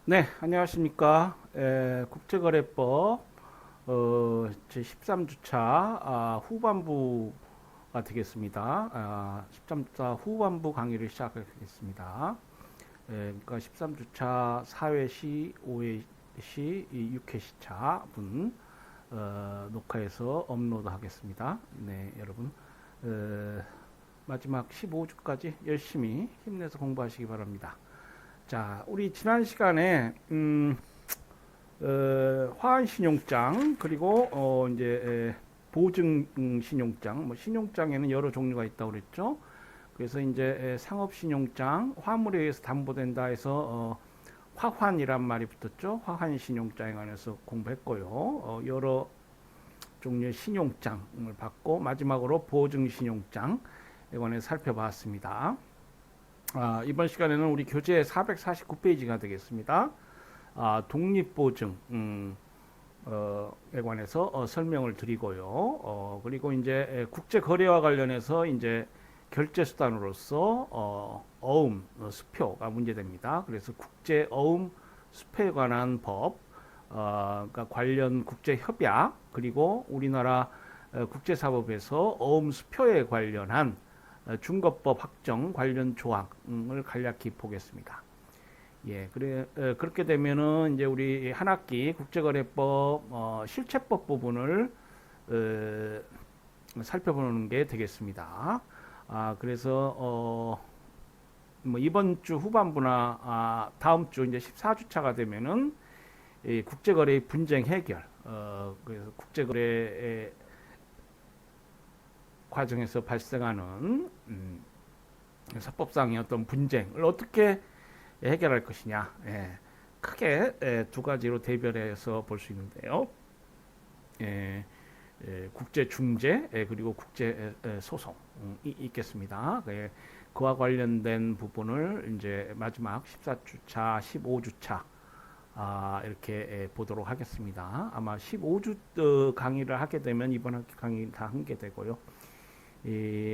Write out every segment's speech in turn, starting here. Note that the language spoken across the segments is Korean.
네, 안녕하십니까. 국제거래법 제13주차 후반부가 되겠습니다. 13주차 후반부 강의를 시작하겠습니다. 그러니까 13주차 4회시, 5회시, 6회시차 분 녹화해서 업로드 하겠습니다. 네, 여러분 마지막 15주까지 열심히 힘내서 공부하시기 바랍니다. 자, 우리 지난 시간에 화한 신용장 그리고 이제 보증 신용장, 뭐 신용장에는 여러 종류가 있다고 그랬죠. 그래서 이제 상업 신용장, 화물에 의해서 담보된다 해서 화환이란 말이 붙었죠. 화환 신용장에 관해서 공부했고요. 여러 종류의 신용장을 받고 마지막으로 보증 신용장에 관해서 살펴봤습니다. 이번 시간에는 우리 교재 449페이지가 되겠습니다. 독립보증 에 관해서 설명을 드리고요. 그리고 이제 국제거래와 관련해서 이제 결제수단으로서 어음, 수표가 문제됩니다. 그래서 국제어음 수표에 관한 법, 그러니까 관련 국제협약, 그리고 우리나라 국제사법에서 어음 수표에 관련한 중거법 확정 관련 조항을 간략히 보겠습니다. 예, 그렇게 되면은 이제 우리 한 학기 국제거래법 실체법 부분을 살펴보는 게 되겠습니다. 그래서 뭐 이번 주 후반부나 다음 주 이제 14주차가 되면은 이 국제거래의 분쟁 해결, 그래서 국제거래 과정에서 발생하는 사법상의 어떤 분쟁을 어떻게 해결할 것이냐. 예, 크게 두 가지로 대별해서 볼 수 있는데요. 국제 중재 그리고 국제 소송이 있겠습니다. 그와 관련된 부분을 이제 마지막 14주차, 15주차 이렇게 보도록 하겠습니다. 아마 15주 강의를 하게 되면 이번 학기 강의 다 한 게 되고요.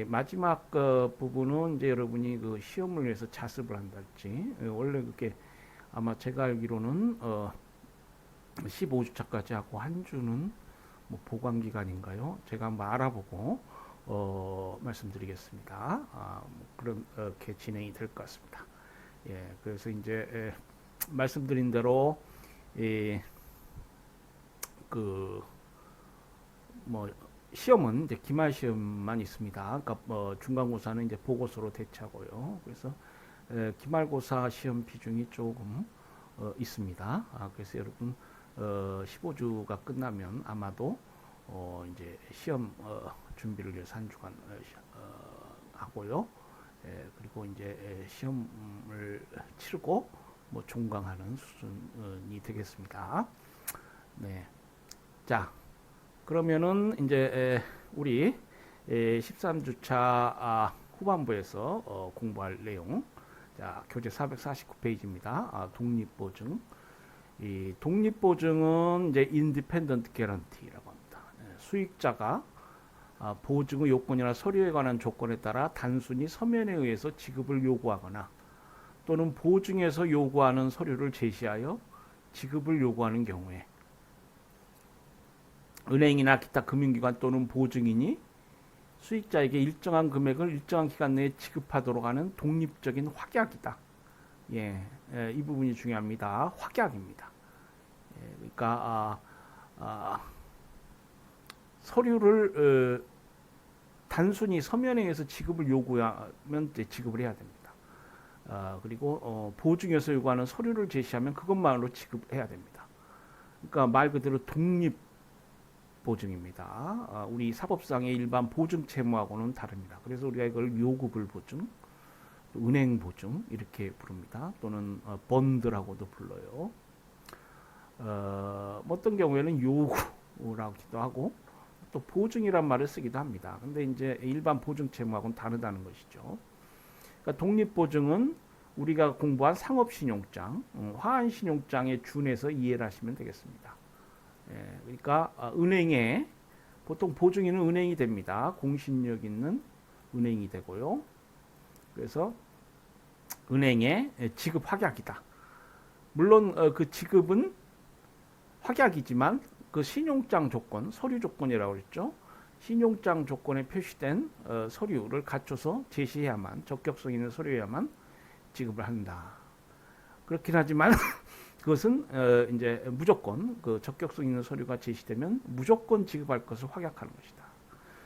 마지막 부분은 이제 여러분이 그 시험을 위해서 자습을 한달지 원래 그게 아마 제가 알기로는 15주차까지 하고 한 주는 뭐 보관 기간인가요? 제가 한번 알아보고 말씀드리겠습니다. 뭐 그렇게 진행이 될 것 같습니다. 예, 그래서 이제 말씀드린 대로 그뭐 시험은 이제 기말 시험만 있습니다. 그러니까 중간고사는 이제 보고서로 대체하고요. 그래서 기말고사 시험 비중이 조금 있습니다. 그래서 여러분 15주가 끝나면 아마도 이제 시험 준비를 위해서 한 주간 하고요. 그리고 이제 시험을 치르고 뭐 종강하는 수준이 되겠습니다. 네. 자, 그러면은 이제 우리 13주차 후반부에서 공부할 내용, 자, 교재 449페이지입니다. 독립보증. 이 독립보증은 이제 인디펜던트 개런티라고 합니다. 수익자가 보증의 요건이나 서류에 관한 조건에 따라 단순히 서면에 의해서 지급을 요구하거나 또는 보증에서 요구하는 서류를 제시하여 지급을 요구하는 경우에 은행이나 기타 금융기관 또는 보증인이 수익자에게 일정한 금액을 일정한 기간 내에 지급하도록 하는 독립적인 확약이다. 예, 이 부분이 중요합니다. 확약입니다. 그러니까 서류를 단순히 서면에 의해서 지급을 요구하면 지급을 해야 됩니다. 그리고 보증에서 요구하는 서류를 제시하면 그것만으로 지급해야 됩니다. 그러니까 말 그대로 독립 보증입니다. 우리 사법상의 일반 보증 채무하고는 다릅니다. 그래서 우리가 이걸 요구불 보증, 은행 보증 이렇게 부릅니다. 또는 번드라고도 불러요. 어떤 경우에는 요구라고도 하고 또 보증이란 말을 쓰기도 합니다. 근데 이제 일반 보증 채무하고는 다르다는 것이죠. 그러니까 독립보증은 우리가 공부한 상업신용장, 화한신용장에 준해서 이해를 하시면 되겠습니다. 그러니까 은행에 보통 보증인은 은행이 됩니다. 공신력 있는 은행이 되고요. 그래서 은행의 지급 확약이다. 물론 그 지급은 확약이지만 그 신용장 조건, 서류 조건이라고 그랬죠. 신용장 조건에 표시된 서류를 갖춰서 제시해야만, 적격성 있는 서류여야만 지급을 한다. 그렇긴 하지만 그것은 이제 무조건 그 적격성 있는 서류가 제시되면 무조건 지급할 것을 확약하는 것이다.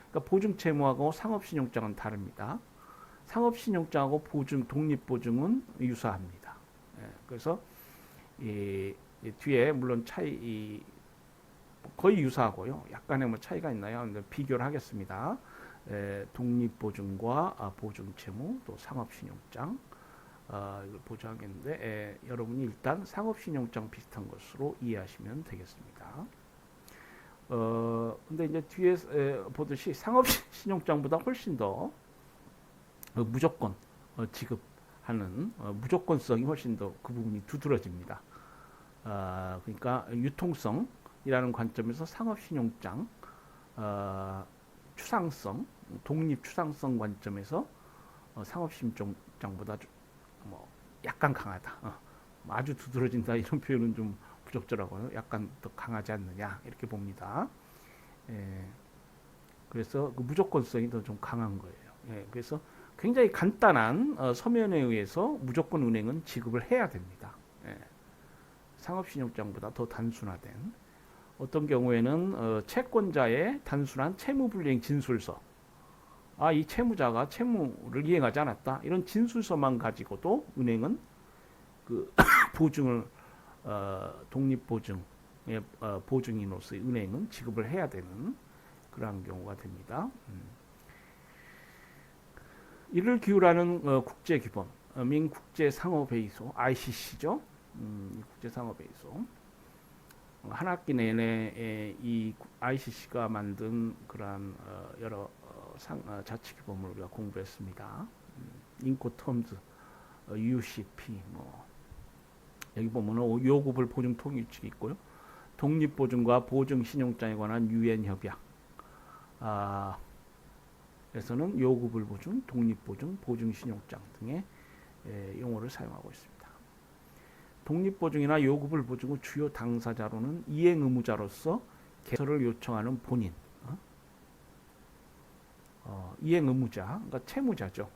그러니까 보증채무하고 상업신용장은 다릅니다. 상업신용장하고 독립보증은 유사합니다. 그래서 이 뒤에 물론 거의 유사하고요. 약간의 뭐 차이가 있나요? 근데 비교를 하겠습니다. 독립보증과 보증채무 또 상업신용장 이걸 보장하겠는데 여러분이 일단 상업신용장 비슷한 것으로 이해하시면 되겠습니다. 근데 이제 뒤에 보듯이 상업신용장보다 훨씬 더 무조건 지급하는 무조건성이 훨씬 더 그 부분이 두드러집니다. 그러니까 유통성이라는 관점에서 상업신용장 추상성, 독립 추상성 관점에서 상업신용장보다 뭐 약간 강하다. 아주 두드러진다 이런 표현은 좀 부적절하고요. 약간 더 강하지 않느냐 이렇게 봅니다. 그래서 그 무조건성이 더 좀 강한 거예요. 그래서 굉장히 간단한 서면에 의해서 무조건 은행은 지급을 해야 됩니다. 상업신용장보다 더 단순화된 어떤 경우에는 채권자의 단순한 채무불이행 진술서 이 채무자가 채무를 이행하지 않았다 이런 진술서만 가지고도 은행은 그 보증을 독립보증의 보증인으로서의 은행은 지급을 해야 되는 그러한 경우가 됩니다. 이를 기울하는 국제기본 민국제상호회의소 ICC죠. 국제상호회의소 한 학기 내내 이 ICC가 만든 그러한 여러 자치기본을 우리가 공부했습니다. 인코텀즈, UCP, 여기 보면은 요구불 보증 통일칙이 있고요. 독립보증과 보증신용장에 관한 유엔 협약. 에서는 요구불 보증, 독립보증, 보증신용장 등의 용어를 사용하고 있습니다. 독립보증이나 요구불 보증의 주요 당사자로는 이행의무자로서 개설을 요청하는 본인, 이행의무자, 그러니까 채무자죠.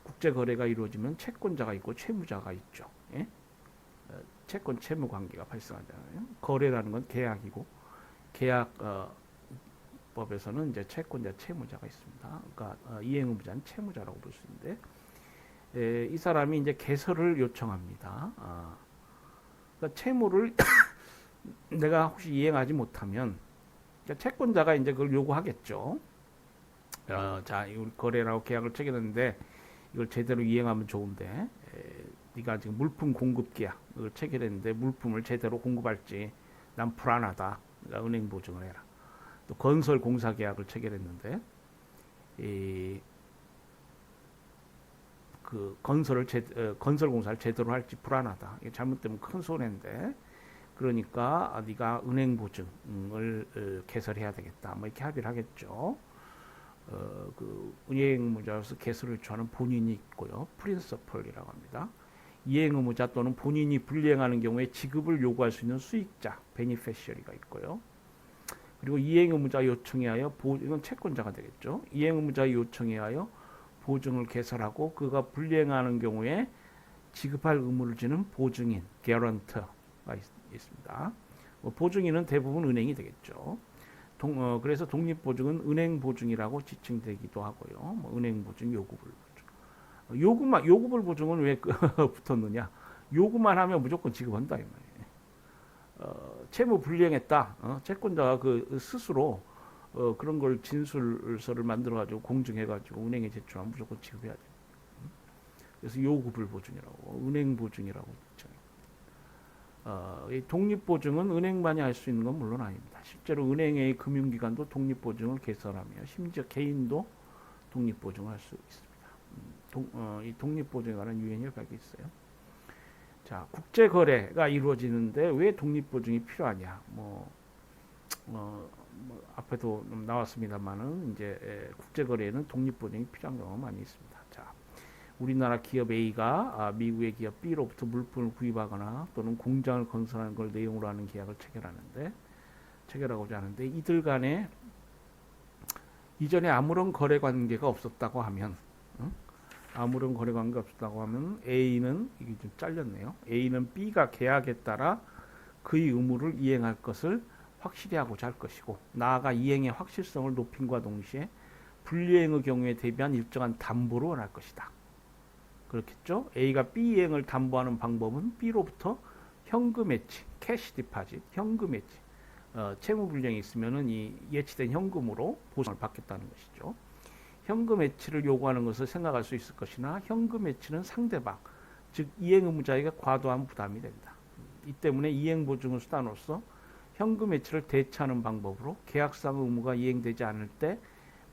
국제거래가 이루어지면 채권자가 있고 채무자가 있죠. 채권 채무 관계가 발생하잖아요. 거래라는 건 계약이고 계약 법에서는 이제 채권자 채무자가 있습니다. 그러니까 이행의무자는 채무자라고 볼 수 있는데 이 사람이 이제 개설을 요청합니다. 그러니까 채무를 내가 혹시 이행하지 못하면 그러니까 채권자가 이제 그걸 요구하겠죠. 자, 이걸 거래라고 계약을 체결했는데 이걸 제대로 이행하면 좋은데 네가 지금 물품 공급 계약을 체결했는데 물품을 제대로 공급할지 난 불안하다. 그러니까 은행 보증을 해라. 또 건설 공사 계약을 체결했는데 그 건설 공사를 제대로 할지 불안하다. 이게 잘못되면 큰 손해인데 그러니까 네가 은행 보증을 개설해야 되겠다. 뭐 이렇게 합의를 하겠죠. 그 이행의무자로서 개설을 요청하는 본인이 있고요. 프린서펄이라고 합니다. 이행의무자 또는 본인이 불이행하는 경우에 지급을 요구할 수 있는 수익자, 베니피셔리가 있고요. 그리고 이행의무자 요청에 하여 이건 채권자가 되겠죠. 이행의무자 요청에 하여 보증을 개설하고 그가 불이행하는 경우에 지급할 의무를 지는 보증인, 개런터가 있습니다. 보증인은 대부분 은행이 되겠죠. 그래서 독립보증은 은행보증이라고 지칭되기도 하고요. 은행보증, 요구불 보증. 요구불 보증은 왜 붙었느냐? 요구만 하면 무조건 지급한다 이 말이에요. 채무 불이행했다. 채권자가 그 스스로 그런 걸 진술서를 만들어가지고 공증해가지고 은행에 제출하면 무조건 지급해야 돼요. 그래서 요구불 보증이라고, 은행보증이라고 지칭해요. 이 독립보증은 은행만이 할 수 있는 건 물론 아닙니다. 실제로 은행의 금융기관도 독립보증을 개설하며 심지어 개인도 독립보증을 할 수 있습니다. 이 독립보증에 관한 유엔 협약이 있어요. 자, 국제거래가 이루어지는데 왜 독립보증이 필요하냐? 앞에도 나왔습니다만은 이제 국제거래에는 독립보증이 필요한 경우가 많이 있습니다. 자, 우리나라 기업 A가 미국의 기업 B로부터 물품을 구입하거나 또는 공장을 건설하는 걸 내용으로 하는 계약을 체결하고자 하는데 이들 간에 이전에 아무런 거래 관계가 없었다고 하면 아무런 거래 관계가 없었다고 하면 A는 이게 좀 잘렸네요. A는 B가 계약에 따라 그의 의무를 이행할 것을 확실히 하고자 할 것이고 나아가 이행의 확실성을 높임과 동시에 불이행의 경우에 대비한 일정한 담보를 원할 것이다. 그렇겠죠? A가 B 이행을 담보하는 방법은 B로부터 현금 예치, 캐시 디파짓, 현금 예치, 채무 불이행이 있으면은 이 예치된 현금으로 보상을 받겠다는 것이죠. 현금 예치를 요구하는 것을 생각할 수 있을 것이나 현금 예치는 상대방, 즉 이행 의무자에게 과도한 부담이 된다. 이 때문에 이행 보증의 수단으로서 현금 예치를 대체하는 방법으로 계약상 의무가 이행되지 않을 때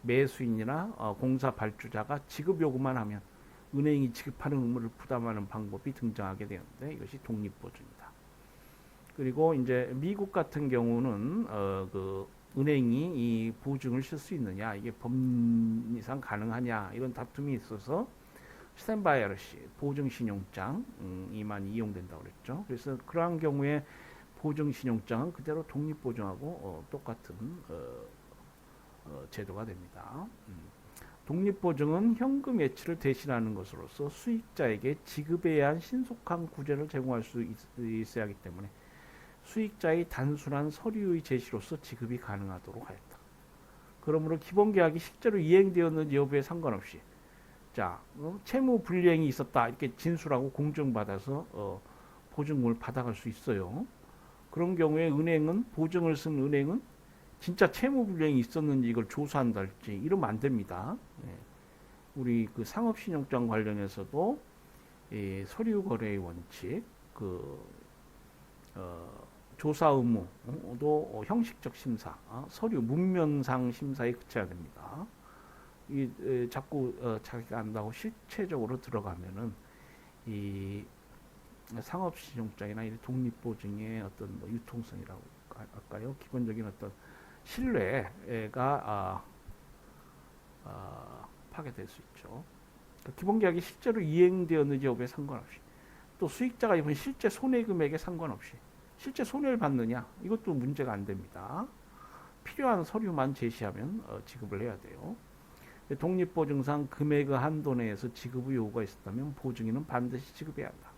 매수인이나 공사 발주자가 지급 요구만 하면 은행이 지급하는 의무를 부담하는 방법이 등장하게 되는데 이것이 독립보증이다. 그리고 이제 미국 같은 경우는 그 은행이 이 보증을 쓸 수 있느냐, 이게 법리상 가능하냐 이런 다툼이 있어서 스탠바이 RC 보증 신용장이만 이용된다고 그랬죠. 그래서 그러한 경우에 보증 신용장은 그대로 독립 보증하고 똑같은 제도가 됩니다. 독립보증은 현금 예치를 대신하는 것으로서 수익자에게 지급에 의한 신속한 구제를 제공할 수 있어야 하기 때문에 수익자의 단순한 서류의 제시로서 지급이 가능하도록 하였다. 그러므로 기본계약이 실제로 이행되었는지 여부에 상관없이 채무 불이행이 있었다 이렇게 진술하고 공증받아서 보증금을 받아갈 수 있어요. 그런 경우에 보증을 쓴 은행은 진짜 채무 불이행이 있었는지 이걸 조사한달지 이러면 안 됩니다. 우리 그 상업신용장 관련해서도 서류 거래의 원칙, 조사 의무도 형식적 심사, 서류 문면상 심사에 그쳐야 됩니다. 자꾸 자기가 안다고 실체적으로 들어가면은 이 상업신용장이나 이 독립보증의 어떤 유통성이라고 할까요? 기본적인 어떤 신뢰가 파괴될 수 있죠. 그러니까 기본계약이 실제로 이행되었는지 여부에 상관없이 또 수익자가 입은 실제 손해금액에 상관없이 실제 손해를 받느냐 이것도 문제가 안 됩니다. 필요한 서류만 제시하면 지급을 해야 돼요. 독립보증상 금액의 한도 내에서 지급의 요구가 있었다면 보증인은 반드시 지급해야 한다.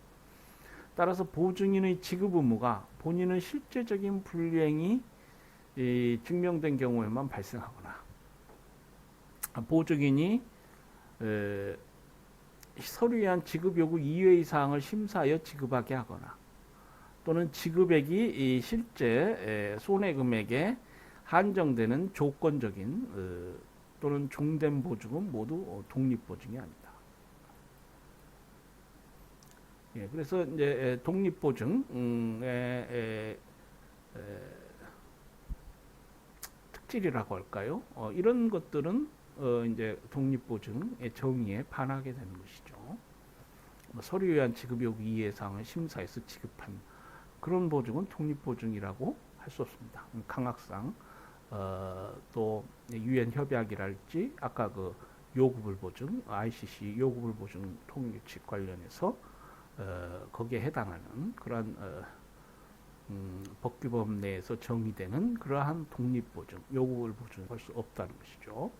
따라서 보증인의 지급 의무가 본인의 실제적인 불이행이 증명된 경우에만 발생하거나 보증인이 서류에 한 지급 요구 이외의 사항을 심사하여 지급하게 하거나 또는 지급액이 실제 손해금액에 한정되는 조건적인 또는 종된 보증은 모두 독립보증이 아니다. 그래서 이제 독립보증의 특질이라고 할까요? 이런 것들은 이제 독립보증의 정의에 반하게 되는 것이죠. 서류에 의한 지급 요구 이해 사항을 심사해서 지급한 그런 보증은 독립보증이라고 할 수 없습니다. 강학상 또 유엔 협약이랄지 아까 그 요구불 보증, ICC 요구불 보증 통일규칙 관련해서 거기에 해당하는 그러한 법규범 내에서 정의되는 그러한 독립보증, 요구불 보증할 수 없다는 것이죠.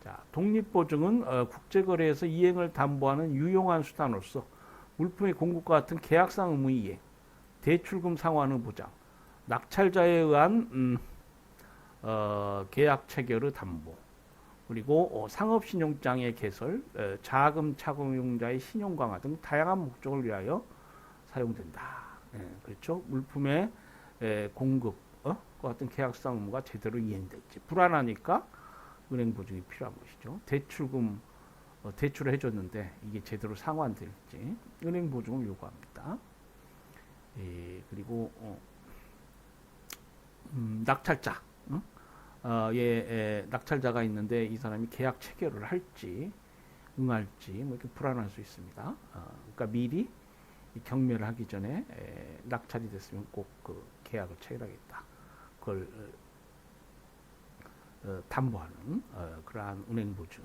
자, 독립보증은 국제거래에서 이행을 담보하는 유용한 수단으로서 물품의 공급과 같은 계약상 의무 이행, 대출금 상환의 보장, 낙찰자에 의한 계약 체결의 담보, 그리고 상업신용장의 개설, 자금 착용자의 신용 강화 등 다양한 목적을 위하여 사용된다. 그렇죠? 물품의 공급과 같은 계약상 의무가 제대로 이행될지 불안하니까 은행 보증이 필요한 것이죠. 대출을 해줬는데 이게 제대로 상환될지 은행 보증을 요구합니다. 그리고 낙찰자, 낙찰자가 있는데 이 사람이 계약 체결을 할지 응할지 뭐 이렇게 불안할 수 있습니다. 그러니까 미리 경매를 하기 전에 낙찰이 됐으면 꼭 그 계약을 체결하겠다. 그걸 담보하는 그러한 은행 보증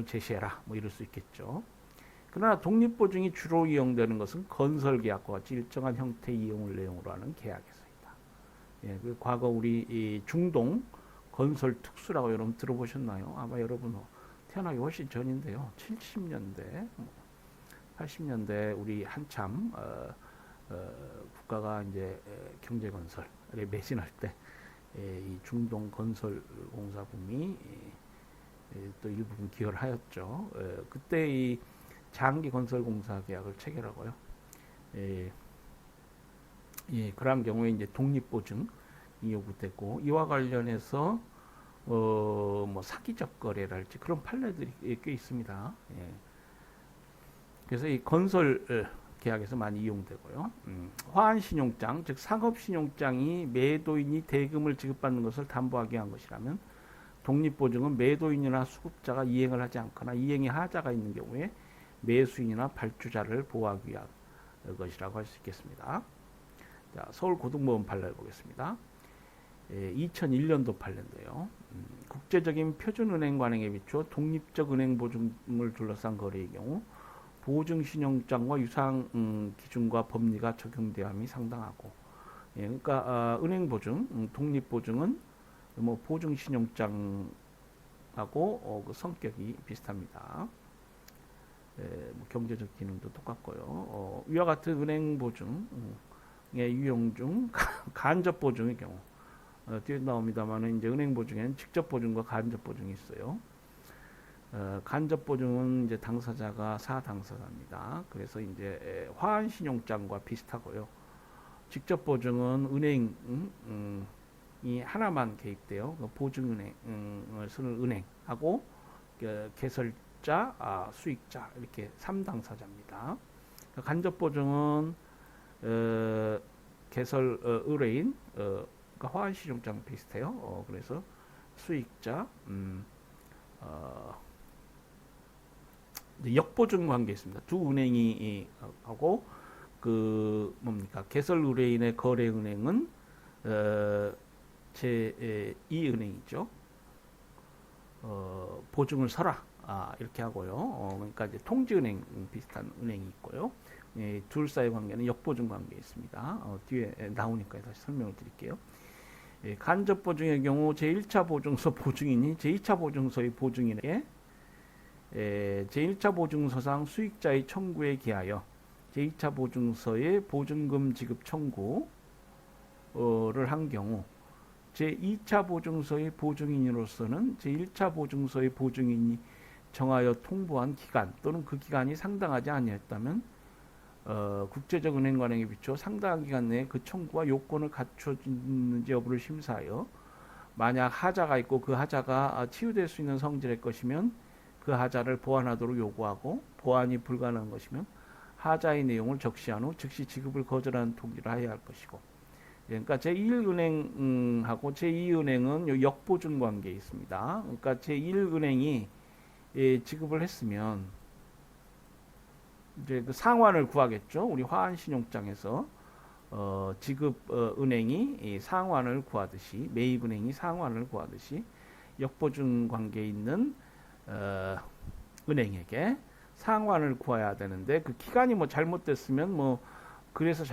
제시해라. 뭐 이럴 수 있겠죠. 그러나 독립보증이 주로 이용되는 것은 건설계약과 같이 일정한 형태 이용을 내용으로 하는 계약에서이다. 예, 그 과거 우리 이 중동 건설 특수라고 여러분 들어보셨나요? 아마 여러분 태어나기 훨씬 전인데요. 70년대, 80년대 우리 한참 국가가 이제 경제 건설에 매진할 때 이 중동 건설 공사 붐이 또 일부분 기여를 하였죠. 그때 이 장기 건설 공사 계약을 체결하고요. 그러한 경우에 이제 독립보증이 요구되고 이와 관련해서 뭐 사기적 거래랄지 그런 판례들이 꽤 있습니다. 그래서 이 건설 계약에서 많이 이용되고요. 화환신용장, 즉 상업신용장이 매도인이 대금을 지급받는 것을 담보하게 한 것이라면 독립보증은 매도인이나 수급자가 이행을 하지 않거나 이행에 하자가 있는 경우에 매수인이나 발주자를 보호하기 위한 것이라고 할 수 있겠습니다. 자, 서울고등법원 판례를 보겠습니다. 2001년도 판례인데요. 국제적인 표준은행 관행에 비추어 독립적 은행 보증을 둘러싼 거래의 경우 보증신용장과 유사한 기준과 법리가 적용되함이 상당하고, 그러니까 은행 보증, 독립보증은 뭐 보증신용장하고 그 성격이 비슷합니다. 뭐 경제적 기능도 똑같고요. 위와 같은 은행 보증의 유형 중 간접 보증의 경우 뒤에 나옵니다만은 이제 은행 보증에는 직접 보증과 간접 보증이 있어요. 간접 보증은 이제 당사자가 사당사자입니다. 그래서 이제 화환신용장과 비슷하고요. 직접 보증은 은행이 하나만 개입돼요. 보증은행을 쓰는 은행하고 개설자, 수익자 이렇게 3당사자입니다. 간접 보증은 개설 의뢰인, 그러니까 화환신용장 비슷해요. 그래서 수익자, 역보증 관계 있습니다. 두 은행이 하고 그 뭡니까 개설 의뢰인의 거래 은행은 제2은행이죠. 보증을 서라 이렇게 하고요. 그러니까 이제 통지은행 비슷한 은행이 있고요. 둘 사이 관계는 역보증 관계 있습니다. 뒤에 나오니까 다시 설명을 드릴게요. 간접 보증의 경우 제1차 보증서 보증인이 제2차 보증서의 보증인에게 제1차 보증서상 수익자의 청구에 기하여 제2차 보증서의 보증금 지급 청구를 한 경우 제2차 보증서의 보증인으로서는 제1차 보증서의 보증인이 정하여 통보한 기간 또는 그 기간이 상당하지 아니했다면 국제적 은행 관행에 비추어 상당한 기간 내에 그 청구와 요건을 갖춰지는지 여부를 심사하여 만약 하자가 있고 그 하자가 치유될 수 있는 성질의 것이면 그 하자를 보완하도록 요구하고 보완이 불가능한 것이면 하자의 내용을 적시한 후 즉시 지급을 거절하는 통지를 하여야 할 것이고, 그러니까 제1은행하고 제2은행은 역보증 관계에 있습니다. 그러니까 제1은행이 지급을 했으면 이제 그 상환을 구하겠죠. 우리 화환신용장에서 지급 은행이 상환을 구하듯이 매입 은행이 상환을 구하듯이 역보증 관계에 있는 은행에게 상환을 구해야 되는데 그 기간이 뭐 잘못됐으면 뭐 그래서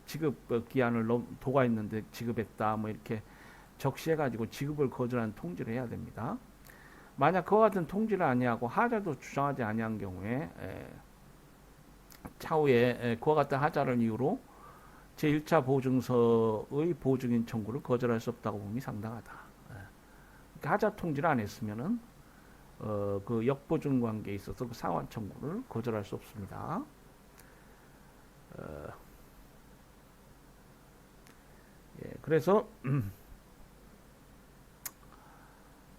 지급 기한을 도과했는데 지급했다 뭐 이렇게 적시해가지고 지급을 거절한 통지를 해야 됩니다. 만약 그와 같은 통지를 아니하고 하자도 주장하지 아니한 경우에 차후에 그와 같은 하자를 이유로 제1차 보증서의 보증인 청구를 거절할 수 없다고 봄이 상당하다. 하자 통지를 안 했으면은 그 역보증 관계에 있어서 그 상환 청구를 거절할 수 없습니다. 그래서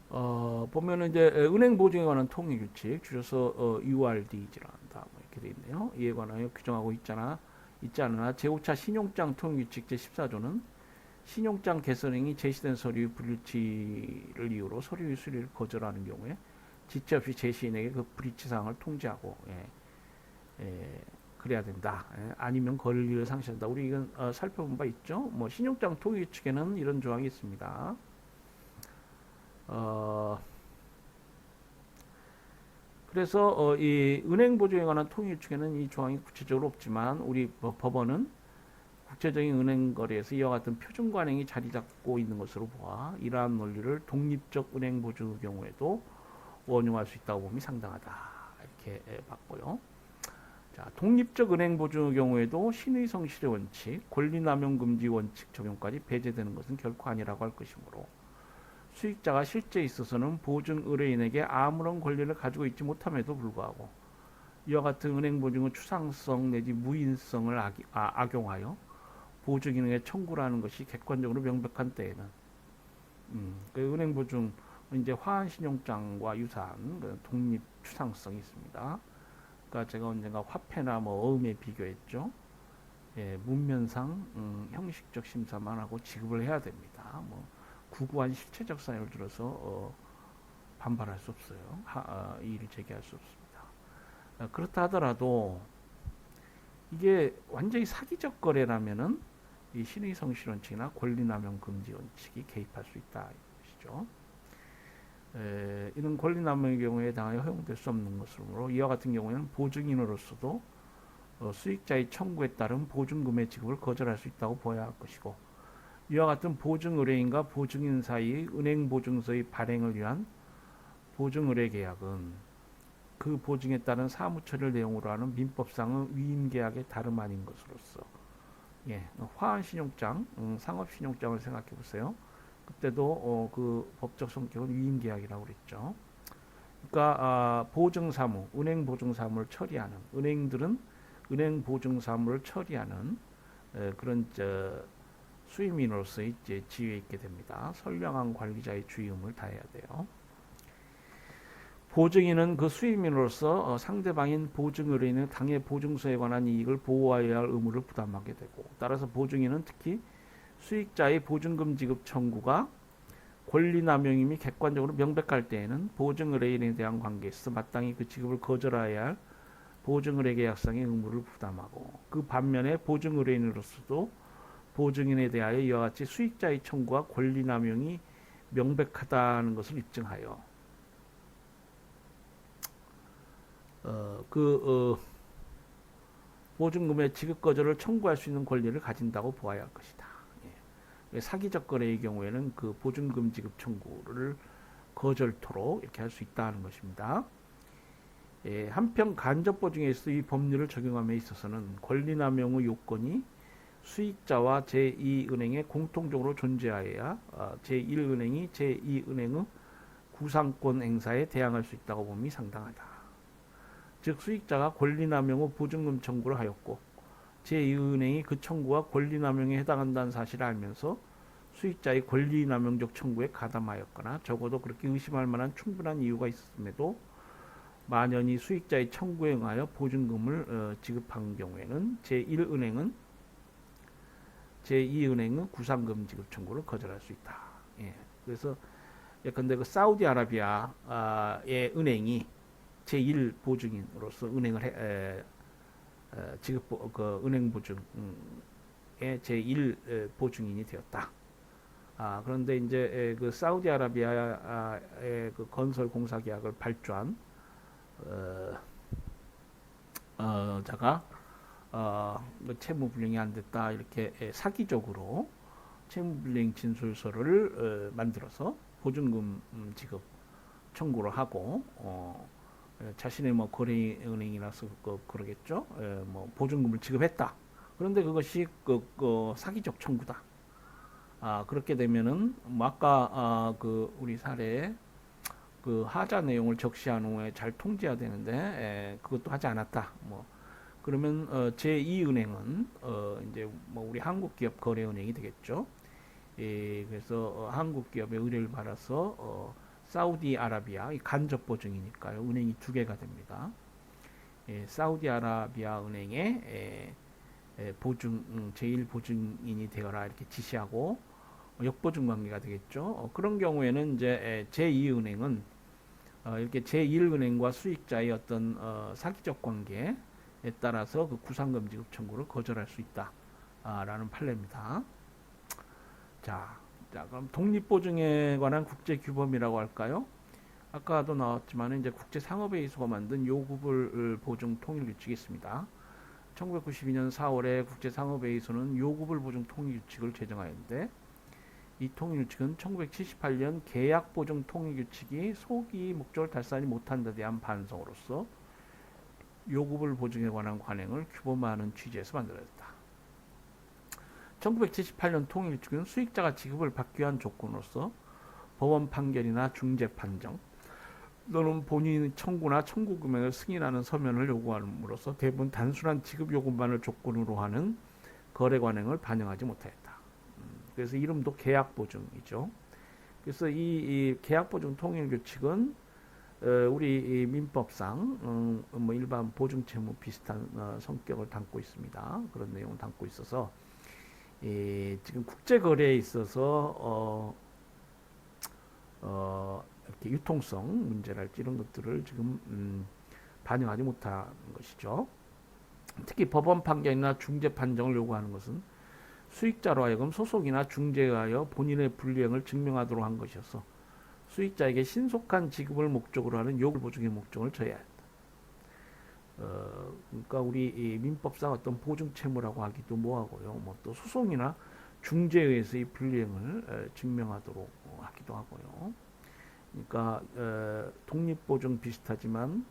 보면은 이제 은행 보증에 관한 통일 규칙 줄여서 URDG라 한다 뭐 이렇게 돼 있네요. 이에 관하여 규정하고 있지 않으나 제5차 신용장 통일 규칙 제14조는 신용장 개설행위 제시된 서류 불일치를 이유로 서류의 수리를 거절하는 경우에 지체 없이 제시인에게 그 불일치 사항을 통지하고 그래야 된다. 아니면 권리를 상실한다. 우리 이건 살펴본 바 있죠. 뭐 신용장 통일 규칙에는 이런 조항이 있습니다. 그래서 이 은행 보증에 관한 통일축에는 이 조항이 구체적으로 없지만 우리 법원은 국제적인 은행 거래에서 이와 같은 표준 관행이 자리 잡고 있는 것으로 보아 이러한 논리를 독립적 은행 보증의 경우에도 원용할 수 있다고 봄이 상당하다. 이렇게 봤고요. 자, 독립적 은행 보증의 경우에도 신의 성실의 원칙, 권리남용 금지 원칙 적용까지 배제되는 것은 결코 아니라고 할 것이므로 수익자가 실제 있어서는 보증 의뢰인에게 아무런 권리를 가지고 있지 못함에도 불구하고 이와 같은 은행 보증의 추상성 내지 무인성을 악용하여 보증인에게 청구를 하는 것이 객관적으로 명백한 때에는 그 은행 보증 이제 화한 신용장과 유사한 그 독립 추상성이 있습니다. 그러니까 제가 언젠가 화폐나 뭐 어음에 비교했죠. 예, 문면상 형식적 심사만 하고 지급을 해야 됩니다. 뭐 구구한 실체적 사유를 들어서 반발할 수 없어요. 이의를 제기할 수 없습니다. 그렇다 하더라도 이게 완전히 사기적 거래라면은 이 신의 성실 원칙이나 권리남용 금지 원칙이 개입할 수 있다 이것이죠. 이런 권리남용의 경우에 해당하여 허용될 수 없는 것으로 이와 같은 경우에는 보증인으로서도 수익자의 청구에 따른 보증금의 지급을 거절할 수 있다고 보아야 할 것이고 이와 같은 보증 의뢰인과 보증인 사이의 은행 보증서의 발행을 위한 보증 의뢰 계약은 그 보증에 따른 사무 처리를 내용으로 하는 민법상의 위임 계약의 다름 아닌 것으로서 예, 화한 신용장, 상업 신용장을 생각해 보세요. 그때도 그 법적 성격은 위임 계약이라고 그랬죠. 그러니까 보증 사무, 은행 보증 사무를 처리하는 은행들은 은행 보증 사무를 처리하는 그런 수임인으로서의 이제 지위에 있게 됩니다. 선량한 관리자의 주의음을 다해야 돼요. 보증인은 그 수임인으로서 상대방인 보증 의뢰인의 당해 보증서에 관한 이익을 보호해야 할 의무를 부담하게 되고 따라서 보증인은 특히 수익자의 보증금 지급 청구가 권리남용임이 객관적으로 명백할 때에는 보증 의뢰인에 대한 관계에서 마땅히 그 지급을 거절해야 할 보증 의뢰 계약상의 의무를 부담하고 그 반면에 보증 의뢰인으로서도 보증인에 대하여 이와 같이 수익자의 청구와 권리남용이 명백하다는 것을 입증하여 보증금의 지급 거절을 청구할 수 있는 권리를 가진다고 보아야 할 것이다. 예. 사기적 거래의 경우에는 그 보증금 지급 청구를 거절토록 이렇게 할 수 있다는 것입니다. 예, 한편 간접 보증에서 이 법률을 적용함에 있어서는 권리남용의 요건이 수익자와 제2은행에 공통적으로 존재하여야 제1은행이 제2은행의 구상권 행사에 대항할 수 있다고 봄이 상당하다. 즉 수익자가 권리남용의 보증금 청구를 하였고 제2은행이 그 청구와 권리남용에 해당한다는 사실을 알면서 수익자의 권리남용적 청구에 가담하였거나 적어도 그렇게 의심할 만한 충분한 이유가 있었음에도 만연히 수익자의 청구에 응하여 보증금을 지급한 경우에는 제1은행은 제2은행의 구상금 지급 청구를 거절할 수 있다. 예. 그래서 예컨대 그 사우디아라비아의 은행이 제1 보증인으로서 은행을 지급 그 은행 보증의 제1 보증인이 되었다. 그런데 이제 그 사우디아라비아의 그 건설 공사 계약을 발주한 자가 채무 불이행이 안 됐다 이렇게 사기적으로 채무 불이행 진술서를 만들어서 보증금 지급 청구를 하고 자신의 뭐 거래은행이라서 그러겠죠. 뭐 보증금을 지급했다. 그런데 그것이 사기적 청구다. 그렇게 되면은 뭐 아까 그 우리 사례에 그 하자 내용을 적시한 후에 잘 통지해야 되는데 그것도 하지 않았다. 뭐 그러면 제2은행은 이제 뭐 우리 한국기업 거래은행이 되겠죠. 예, 그래서 한국 기업의 의뢰를 받아서 사우디아라비아 간접 보증이니까요. 은행이 두 개가 됩니다. 예, 사우디아라비아 은행에 보증 제1 보증인이 되어라 이렇게 지시하고 역보증 관계가 되겠죠. 그런 경우에는 이제 제2은행은 이렇게 제1은행과 수익자의 어떤 사기적 관계에 따라서 그 구상금 지급 청구를 거절할 수 있다라는 판례입니다. 자, 그럼 독립보증에 관한 국제 규범이라고 할까요? 아까도 나왔지만 이제 국제상업회의소가 만든 요구불 보증 통일 규칙이 있습니다. 1992년 4월에 국제상업회의소는 요구불 보증 통일 규칙을 제정하였는데 이 통일 규칙은 1978년 계약 보증 통일 규칙이 소기 목적을 달성하지 못한 데 대한 반성으로서 요구불 보증에 관한 관행을 규범하는 취지에서 만들어졌다. 1978년 통일 규칙은 수익자가 지급을 받기 위한 조건으로서 법원 판결이나 중재 판정 또는 본인의 청구나 청구 금액을 승인하는 서면을 요구함으로써 대부분 단순한 지급 요구만을 조건으로 하는 거래 관행을 반영하지 못하였다. 그래서 이름도 계약 보증이죠. 그래서 이 계약 보증 통일 규칙은 우리 민법상 뭐 일반 보증 채무 비슷한 성격을 담고 있습니다. 그런 내용을 담고 있어서 지금 국제 거래에 있어서 이렇게 유통성 문제랄지 이런 것들을 지금 반영하지 못한 것이죠. 특히 법원 판결이나 중재 판정을 요구하는 것은 수익자로 하여금 소속이나 중재에 의하여 본인의 불이행을 증명하도록 한 것이어서 수익자에게 신속한 지급을 목적으로 하는 요구 보증의 목적을 져야 한다. 그러니까 우리 이 민법상 어떤 보증 채무라고 하기도 뭐하고요. 뭐 또 소송이나 중재에 의해서 이 불이행을 증명하도록 하기도 하고요. 그러니까 독립보증 비슷하지만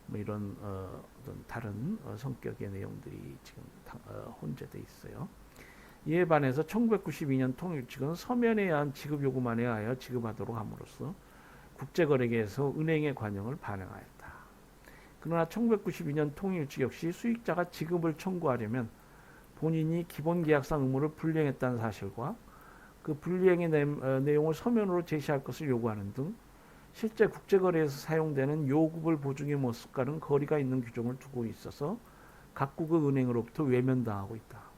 뭐 이런 어떤 다른 성격의 내용들이 지금 혼재돼 있어요. 이에 반해서 1992년 통일규칙은 서면에 의한 지급 요구만에 하여 지급하도록 함으로써 국제거래계에서 은행의 관용을 반영하였다. 그러나 1992년 통일규칙 역시 수익자가 지급을 청구하려면 본인이 기본계약상 의무를 불이행했다는 사실과 그 불이행의 내용을 서면으로 제시할 것을 요구하는 등 실제 국제거래에서 사용되는 요구불 보증의 모습과는 거리가 있는 규정을 두고 있어서 각국의 은행으로부터 외면당하고 있다.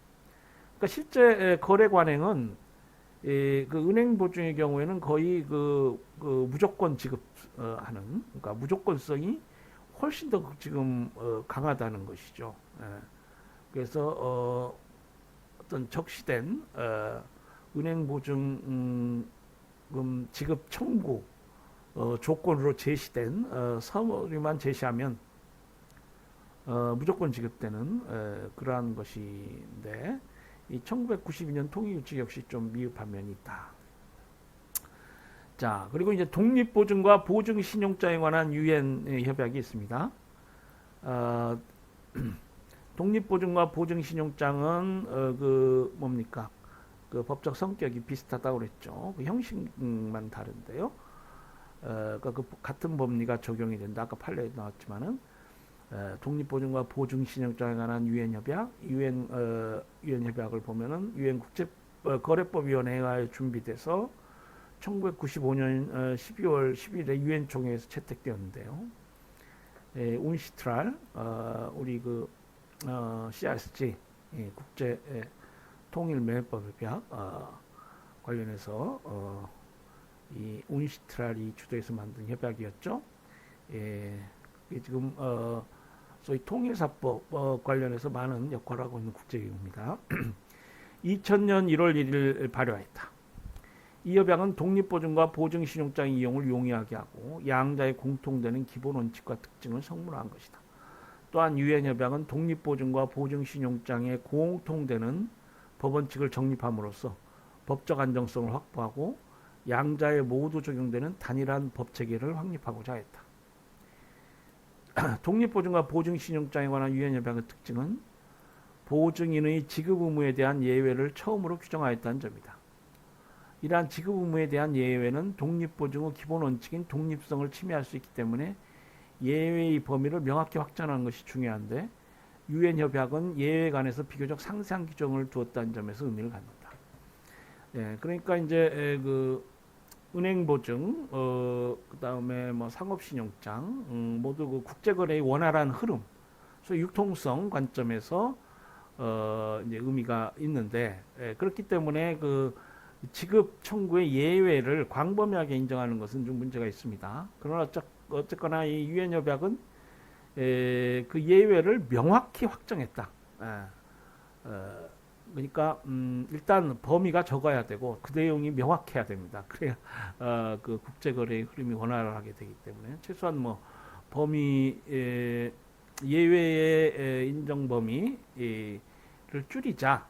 그러니까 실제 거래 관행은 그 은행 보증의 경우에는 거의 그 무조건 지급하는 그러니까 무조건성이 훨씬 더 지금 강하다는 것이죠. 그래서 어떤 적시된 은행 보증금 지급 청구 조건으로 제시된 서류만 제시하면 무조건 지급되는 그러한 것인데 이 1992년 통일규칙 역시 좀 미흡한 면이 있다. 자, 그리고 이제 독립보증과 보증신용장에 관한 유엔 협약이 있습니다. 독립보증과 보증신용장은 그 뭡니까? 그 법적 성격이 비슷하다고 그랬죠. 그 형식만 다른데요. 그 같은 법리가 적용이 된다. 아까 판례에 나왔지만은 독립보증과 보증신용장에 관한 유엔 협약, 유엔 협약을 보면은 유엔 국제거래법위원회에 의하여 준비돼서 1995년 12월 10일에 유엔 총회에서 채택되었는데요. 운시트랄 우리 그 CRSG 국제 통일 매매법 협약 관련해서 이 운시트랄이 주도해서 만든 협약이었죠. 지금 소위 통일사법 관련해서 많은 역할을 하고 있는 국제기구입니다. 2000년 1월 1일 발효하였다. 이 협약은 독립보증과 보증신용장 이용을 용이하게 하고 양자의 공통되는 기본 원칙과 특징을 성문화한 것이다. 또한 유엔 협약은 독립보증과 보증신용장에 공통되는 법원칙을 정립함으로써 법적 안정성을 확보하고 양자에 모두 적용되는 단일한 법체계를 확립하고자 했다. 독립보증과 보증신용장에 관한 유엔 협약의 특징은 보증인의 지급 의무에 대한 예외를 처음으로 규정하였다는 점이다. 이러한 지급 의무에 대한 예외는 독립보증의 기본 원칙인 독립성을 침해할 수 있기 때문에 예외의 범위를 명확히 확정하는 것이 중요한데 유엔 협약은 예외에 관해서 비교적 상세한 규정을 두었다는 점에서 의미를 갖는다. 그러니까 이제 그 은행 보증, 그 다음에 뭐 상업신용장, 모두 그 국제거래의 원활한 흐름, 소위 융통성 관점에서 이제 의미가 있는데 그렇기 때문에 그 지급 청구의 예외를 광범위하게 인정하는 것은 좀 문제가 있습니다. 그러나 어쨌거나 이 유엔 협약은 그 예외를 명확히 확정했다. 그러니까 일단 범위가 적어야 되고 그 내용이 명확해야 됩니다. 그래야 그 국제거래의 흐름이 원활하게 되기 때문에 최소한 뭐 범위 예외의 인정 범위를 줄이자.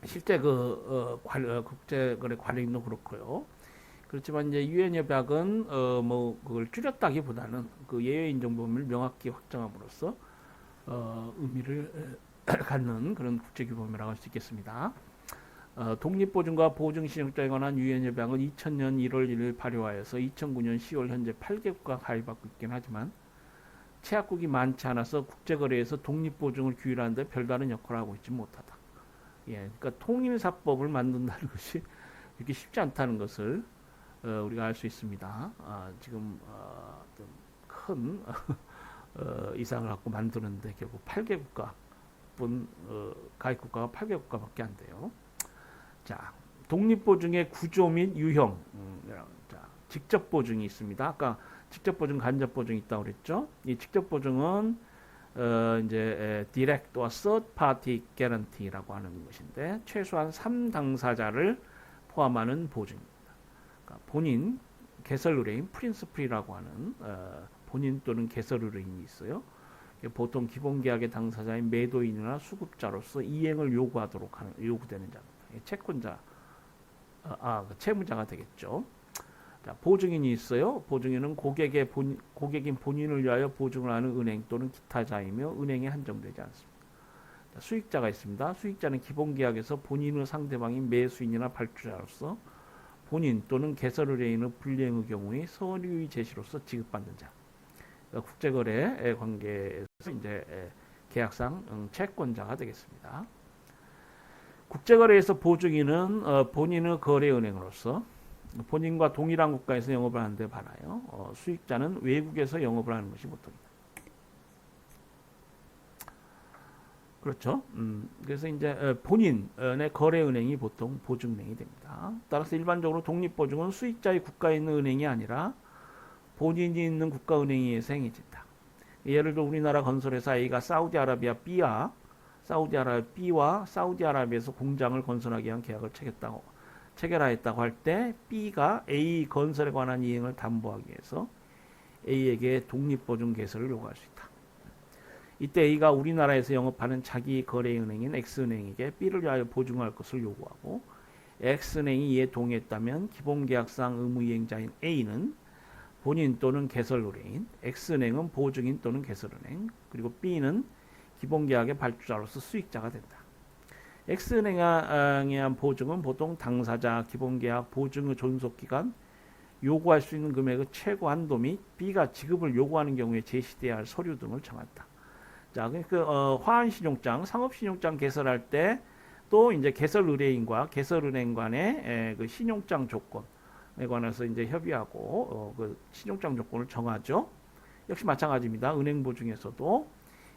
실제 국제거래 관행도 그렇고요. 그렇지만 이제 유엔 협약은 뭐 그걸 줄였다기보다는 그 예외 인정 범위를 명확히 확정함으로써 의미를 갖는 그런 국제규범이라고 할 수 있겠습니다. 독립보증과 보증신용자에 관한 유엔 협약은 2000년 1월 1일 발효하여서 2009년 10월 현재 8개국가 가입하고 있긴 하지만 체약국이 많지 않아서 국제거래에서 독립보증을 규율하는 데 별다른 역할을 하고 있지 못하다. 예, 그러니까 통일사법을 만든다는 것이 이렇게 쉽지 않다는 것을 우리가 알 수 있습니다. 지금 큰 이상을 갖고 만드는데 결국 8개국가뿐 가입국가가 8개국가밖에 안 돼요. 자, 독립보증의 구조 및 유형. 자, 직접 보증이 있습니다. 아까 직접 보증, 간접 보증이 있다고 그랬죠. 이 직접 보증은 이제 direct 또와 third party guarantee라고 하는 것인데 최소한 3당사자를 포함하는 보증입니다. 그러니까 본인, 개설 의뢰인, 프린스플이라고 하는 본인 또는 개설 의뢰인이 있어요. 보통 기본계약의 당사자인 매도인이나 수급자로서 이행을 요구되는 자입니다. 채권자, 채무자가 되겠죠. 자, 보증인이 있어요. 보증인은 고객인 본인을 위하여 보증을 하는 은행 또는 기타 자이며 은행에 한정되지 않습니다. 자, 수익자가 있습니다. 수익자는 기본계약에서 본인의 상대방인 매수인이나 발주자로서 본인 또는 개설 의뢰인의 불이행의 경우에 서류의 제시로서 지급받는 자. 그러니까 국제거래 관계에서 이제 계약상 채권자가 되겠습니다. 국제거래에서 보증인은 본인의 거래은행으로서 본인과 동일한 국가에서 영업을 하는데 반하여 수익자는 외국에서 영업을 하는 것이 보통입니다. 그렇죠. 그래서 이제 본인의 거래은행이 보통 보증은행이 됩니다. 따라서 일반적으로 독립보증은 수익자의 국가에 있는 은행이 아니라 본인이 있는 국가은행에 의해서 행해진다. 예를 들어 우리나라 건설회사 A가 사우디아라비아 B와 사우디아라비아에서 공장을 건설하기 위한 계약을 체결하였다고 할 때 B가 A 건설에 관한 이행을 담보하기 위해서 A에게 독립보증 개설을 요구할 수 있다. 이때 A가 우리나라에서 영업하는 자기 거래은행인 X은행에게 B를 위하여 보증할 것을 요구하고 X은행이 이에 동의했다면 기본계약상 의무이행자인 A는 본인 또는 개설 의뢰인, X은행은 보증인 또는 개설은행, 그리고 B는 기본계약의 발주자로서 수익자가 된다. X은행에 한 보증은 보통 당사자, 기본계약, 보증의 존속기간, 요구할 수 있는 금액의 최고 한도 및 B가 지급을 요구하는 경우에 제시돼야 할 서류 등을 정한다. 자, 그러니까 화환신용장, 상업신용장 개설할 때 또 이제 개설 의뢰인과 개설은행 간의 그 신용장 조건에 관해서 이제 협의하고 그 신용장 조건을 정하죠. 역시 마찬가지입니다. 은행 보증에서도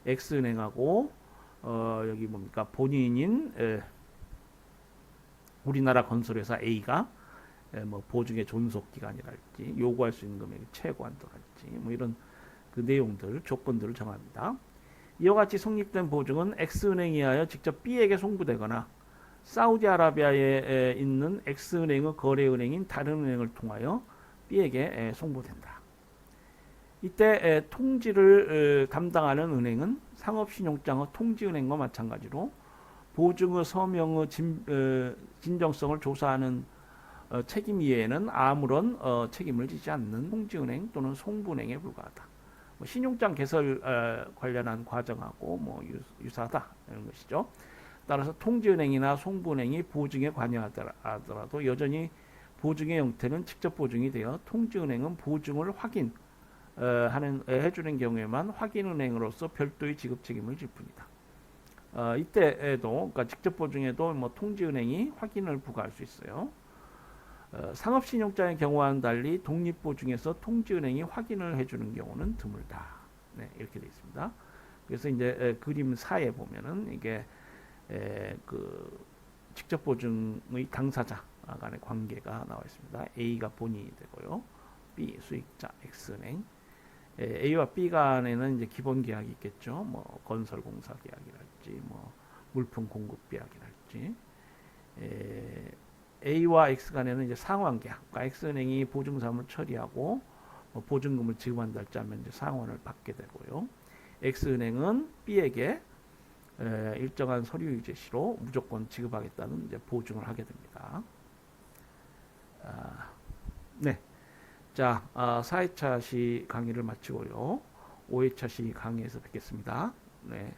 X은행하고 여기 뭡니까 본인인 우리나라 건설회사 A가 뭐 보증의 존속 기간이랄지 요구할 수 있는 금액의 최고 한도랄지 뭐 이런 그 내용들 조건들을 정합니다. 이와 같이 성립된 보증은 X은행에 의하여 직접 B에게 송부되거나 사우디아라비아에 있는 X은행의 거래은행인 다른 은행을 통하여 B에게 송부된다. 이때 통지를 담당하는 은행은 상업신용장의 통지은행과 마찬가지로 보증의 서명의 진정성을 조사하는 책임 이외에는 아무런 책임을 지지 않는 통지은행 또는 송부은행에 불과하다. 뭐 신용장 개설 관련한 과정하고 뭐 유사하다 이런 것이죠. 따라서 통지은행이나 송부은행이 보증에 관여하더라도 여전히 보증의 형태는 직접 보증이 되어 통지은행은 보증을 해주는 경우에만 확인은행으로서 별도의 지급 책임을 질 뿐이다. 이때에도 그러니까 직접 보증에도 뭐 통지은행이 확인을 부과할 수 있어요. 상업신용장의 경우와는 달리 독립보증에서 통지은행이 확인을 해주는 경우는 드물다. 네, 이렇게 되어 있습니다. 그래서 이제 그림 4에 보면은 이게 그 직접 보증의 당사자 간의 관계가 나와 있습니다. A가 본인이 되고요. B 수익자 X은행. A와 B 간에는 이제 기본 계약이 있겠죠. 뭐 건설공사 계약이랄지 뭐 물품 공급 계약이랄지. A와 X 간에는 이제 상환계약, 그러니까 X은행이 보증사무를 처리하고 보증금을 지급한달지 하면 이제 상환을 받게 되고요. X은행은 B에게 일정한 서류 제시로 무조건 지급하겠다는 이제 보증을 하게 됩니다. 네. 자, 4회차 시 강의를 마치고요. 5회차 시 강의에서 뵙겠습니다. 네.